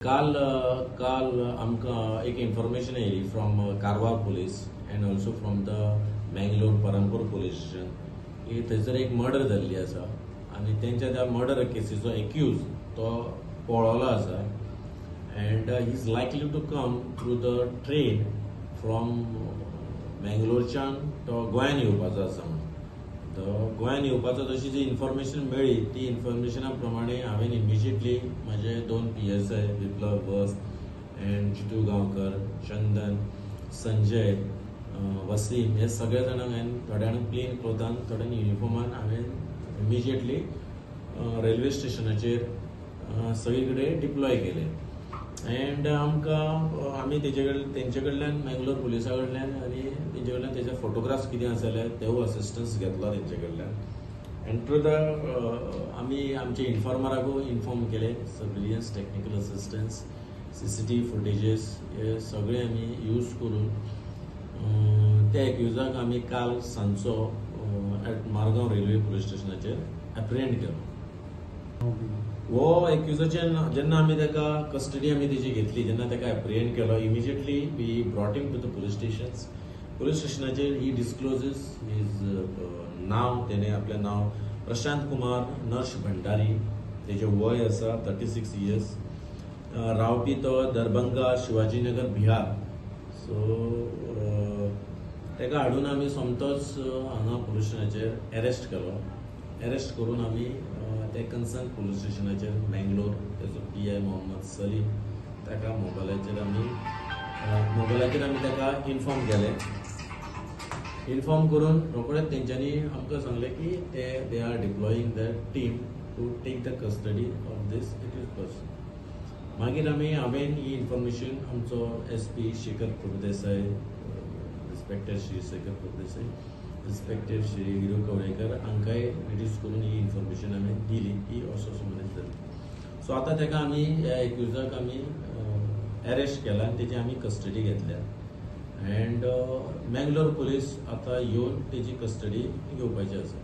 काल आमकां एक इन्फॉर्मेशन येयली from Karwar police and also from the Mangalore परमपूर पुलीस स्टेशन की थंयसर एक मर्डर जाल्ली आसा आनी तेंच्या त्या मर्डर केसीचो एक्यूज तो पळवलो आसा and he is likely to come through the train from मँगलोरच्यान तो गोंयान येवपाचो आसा म्हणून. गोंयान येवपाचो तशी जी इन्फॉर्मेशन मेळ्ळी ती इन्फॉर्मेशना प्रमाणे हांवें इमिजिएटली म्हजे 2 PSI विप्लव बस एंड जितू गांवकर, चंदन, संजय, वसीम हे सगळे जाणांक हांवें थोड्यांक प्लेन क्लोथान थोड्यांक युनिफॉर्मान हांवें इमिजिएटली रेल्वे स्टेशनाचेर सगळे कडेन डिप्लॉय केले एंड आमी तेंचे कडल्यान मँगलोर पुलिसा कडल्यान आनी तेंचे कडल्यान तेचे फोटोग्राफ्स कितें आसले तेवूय असिस्टन्स घेतलो तेंचे कडल्यान एंड थ्रू द आमी आमचे इन्फॉर्मराकूय इन्फॉर्म केले सर्विलियन्स टेक्निकल असिस्टन्स CCTV फुटेजीस हे सगळे आमी यूज करून त्या एक्युजाक आमी काल सांजचो एट मारगांव रेल्वे पुलीस स्टेशनाचेर एप्रिहेंड केलो. हो एक्युजाचेर जेन्ना आमी ताका कस्टडी आमी तेजी घेतली जेन्ना ताका एप्रिहेंड केलो immediately we brought him to the police stations. Police स्टेशनाचेर ही डिस्क्लोजीस हीज नाव तेणे आपलें नाव प्रशांत कुमार नर्श भंडारी तेजे वय आसा 36 years रावपी तो दरभंगा शिवाजीनगर बिहार. सो ताका हाडून आमी सोमतोच हांगा पुलीस स्टेशनाचेर अरेस्ट केलो. अरेस्ट करून आमी ते कन्सर्न पुलीस स्टेशनाचेर मँगलोर तेजो PI मोहम्मद सलीम ताका मोबायलाचेर आमी ताका इन्फॉर्म केले. इन्फॉर्म करून रोखडेच तेंच्यांनी आमकां सांगलें की they are deploying the team to take the custody of this accused person. मागीर हांवें ही इन्फॉर्मेशन आमचो SP Shekhar Prabhudesai, inspector Shri Shekhar Prabhudesai, inspector Shri Hiru Kavlekar हांकांय रिड्यूस करून ही इन्फॉर्मेशन हांवें दिली की असो मनीस जालो. सो आतां ताका आमी ह्या एक्युजाक आमी अरेस्ट केला आनी तेजी आमी कस्टडी घेतल्या एंड मँगलोर पुलीस आतां येवन तेजी कस्टडी घेवपाची आसा.